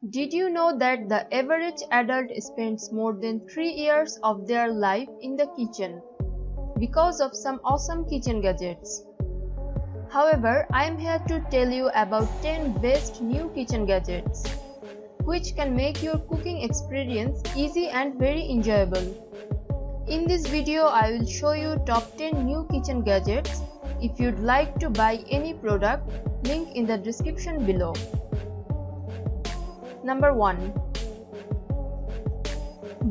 Did you know that the average adult spends more than 3 years of their life in the kitchen because of some awesome kitchen gadgets? However, I am here to tell you about 10 best new kitchen gadgets which can make your cooking experience easy and very enjoyable. In this video, I will show you top 10 new kitchen gadgets. If you'd like to buy any product, link in the description below. Number 1.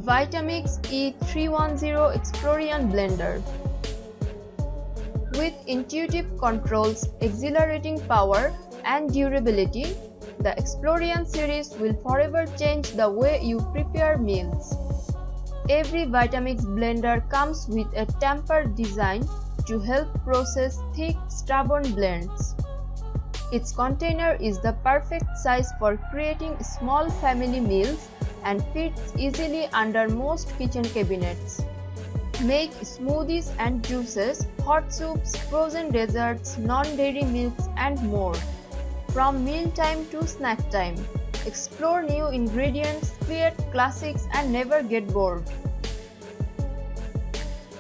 Vitamix E310 Explorian Blender. With intuitive controls, exhilarating power, and durability, the Explorian series will forever change the way you prepare meals. Every Vitamix blender comes with a tampered design to help process thick, stubborn blends. Its container is the perfect size for creating small family meals and fits easily under most kitchen cabinets. Make smoothies and juices, hot soups, frozen desserts, non-dairy milks, and more. From mealtime to snack time, explore new ingredients, create classics, and never get bored.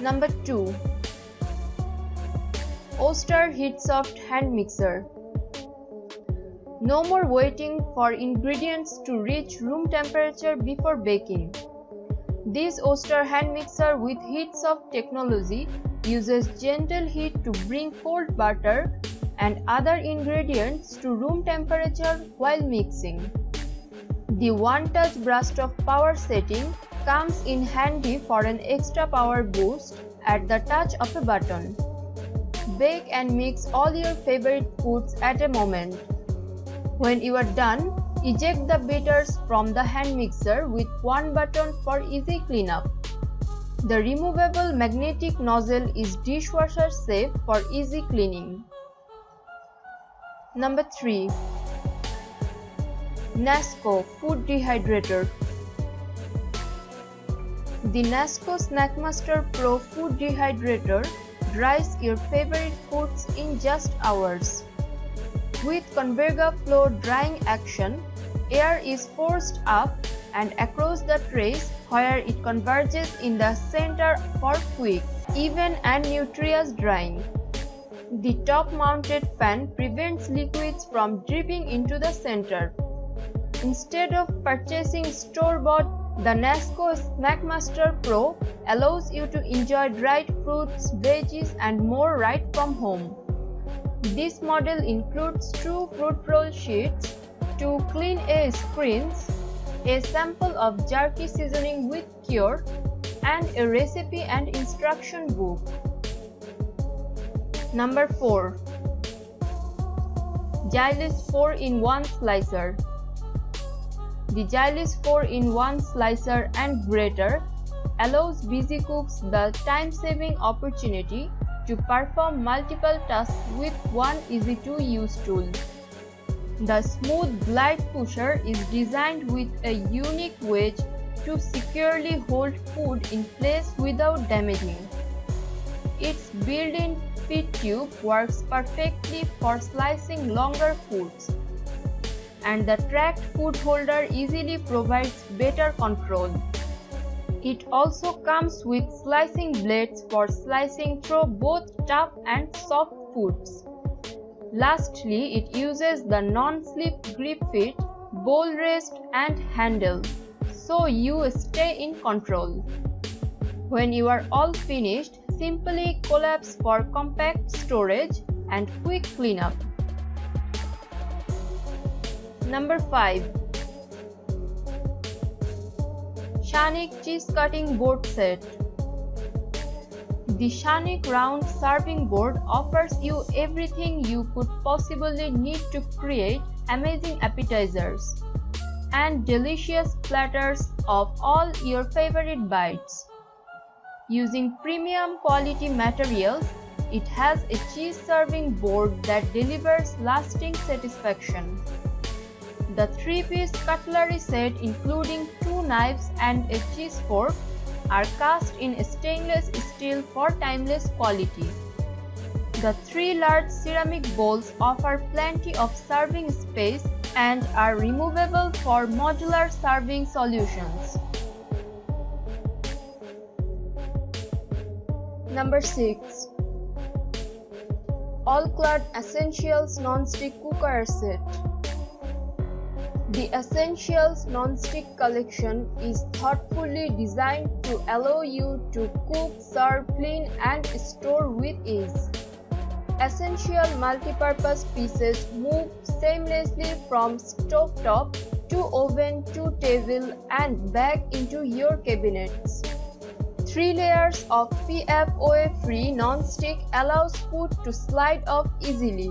Number 2. Oster HeatSoft Hand Mixer. No more waiting for ingredients to reach room temperature before baking. This Oster hand mixer with HeatSoft technology uses gentle heat to bring cold butter and other ingredients to room temperature while mixing. The one-touch burst of power setting comes in handy for an extra power boost at the touch of a button. Bake and mix all your favorite foods at a moment. When you are done, eject the bitters from the hand mixer with one button for easy cleanup. The removable magnetic nozzle is dishwasher safe for easy cleaning. Number 3. NASCO Food Dehydrator. The NASCO Snackmaster Pro Food Dehydrator dries your favorite foods in just hours. With Converga flow drying action, air is forced up and across the trays where it converges in the center for quick, even and nutritious drying. The top-mounted fan prevents liquids from dripping into the center. Instead of purchasing store-bought, the NASCO Snackmaster Pro allows you to enjoy dried fruits, veggies, and more right from home. This model includes 2 fruit roll sheets, 2 clean A screens, a sample of jerky seasoning with cure, and a recipe and instruction book. Number 4. Gilles 4-in-1 Slicer. The Gilles 4-in-1 Slicer and Grater allows busy cooks the time-saving opportunity to perform multiple tasks with one easy-to-use tool. The smooth glide pusher is designed with a unique wedge to securely hold food in place without damaging. Its built-in feed tube works perfectly for slicing longer foods, and the tracked food holder easily provides better control. It also comes with slicing blades for slicing through both tough and soft foods. Lastly, it uses the non-slip grip fit, bowl rest, and handle, so you stay in control. When you are all finished, simply collapse for compact storage and quick cleanup. Number 5. Shanik Cheese Cutting Board Set. The Shanik Round Serving Board offers you everything you could possibly need to create amazing appetizers and delicious platters of all your favorite bites. Using premium quality materials, it has a cheese serving board that delivers lasting satisfaction. The 3-piece cutlery set, including 2 knives and a cheese fork, are cast in stainless steel for timeless quality. The 3 large ceramic bowls offer plenty of serving space and are removable for modular serving solutions. Number 6. All-Clad Essentials Non-Stick Cookware Set. The Essentials Non-Stick collection is thoughtfully designed to allow you to cook, serve, clean, and store with ease. Essential multi-purpose pieces move seamlessly from stovetop to oven to table and back into your cabinets. 3 layers of PFOA-free non-stick allows food to slide off easily.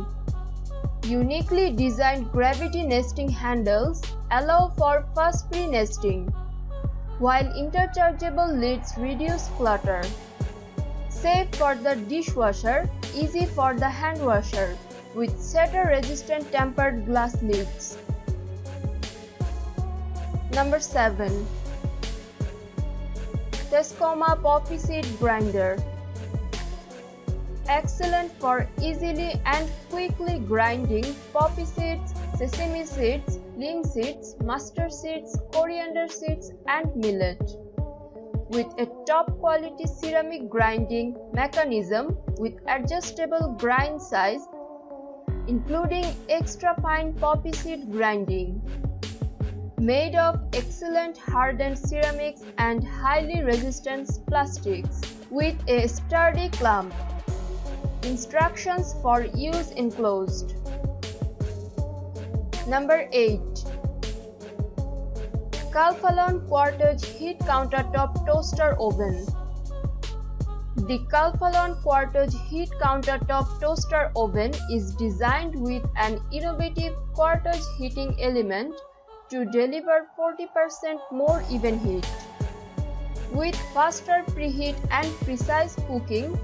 Uniquely designed gravity nesting handles allow for fast pre-nesting, while interchangeable lids reduce clutter. Safe for the dishwasher, easy for the hand washer, with shatter-resistant tempered glass lids. Number 7. Tescoma Poppy Seed Grinder. Excellent for easily and quickly grinding poppy seeds, sesame seeds, linseeds, mustard seeds, coriander seeds, and millet. With a top-quality ceramic grinding mechanism with adjustable grind size, including extra fine poppy seed grinding. Made of excellent hardened ceramics and highly resistant plastics with a sturdy clamp. Instructions for use enclosed. Number 8. Calphalon Quartage Heat Countertop Toaster Oven. The Calphalon Quartage Heat Countertop Toaster Oven is designed with an innovative quartage heating element to deliver 40% more even heat. With faster preheat and precise cooking,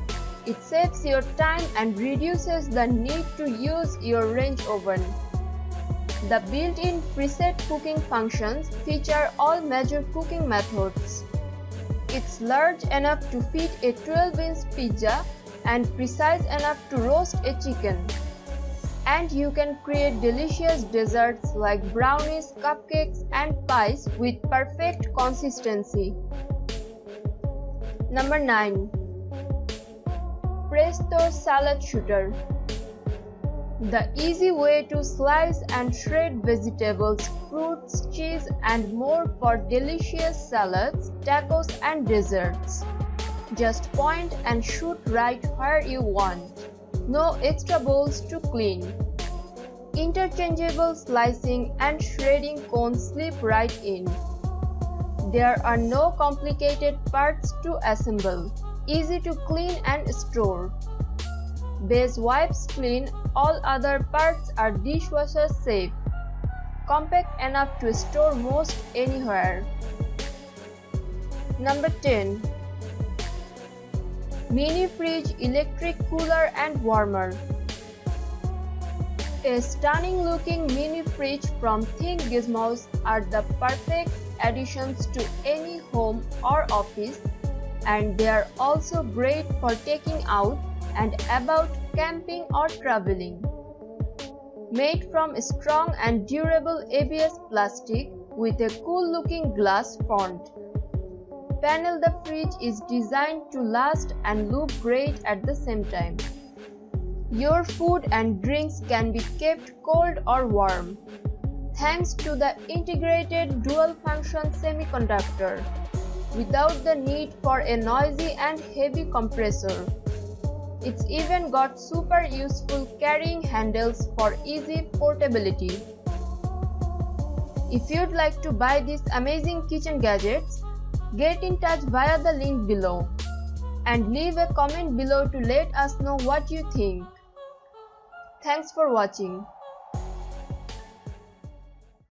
it saves your time and reduces the need to use your range oven. The built-in preset cooking functions feature all major cooking methods. It's large enough to fit a 12-inch pizza and precise enough to roast a chicken. And you can create delicious desserts like brownies, cupcakes, and pies with perfect consistency. Number 9. Presto Salad Shooter. The easy way to slice and shred vegetables, fruits, cheese, and more for delicious salads, tacos, and desserts. Just point and shoot right where you want. No extra bowls to clean. Interchangeable slicing and shredding cones slip right in. There are no complicated parts to assemble. Easy to clean and store. Base wipes clean, all other parts are dishwasher safe. Compact enough to store most anywhere. Number 10. Mini Fridge Electric Cooler and Warmer. A stunning looking mini fridge from Think Gizmos are the perfect additions to any home or office, and they are also great for taking out and about camping or traveling. Made from strong and durable ABS plastic with a cool looking glass front panel, the fridge is designed to last and look great at the same time. Your food and drinks can be kept cold or warm thanks to the integrated dual-function semiconductor without the need for a noisy and heavy compressor. It's even got super useful carrying handles for easy portability. If you'd like to buy these amazing kitchen gadgets, get in touch via the link below and leave a comment below to let us know what you think. Thanks for watching.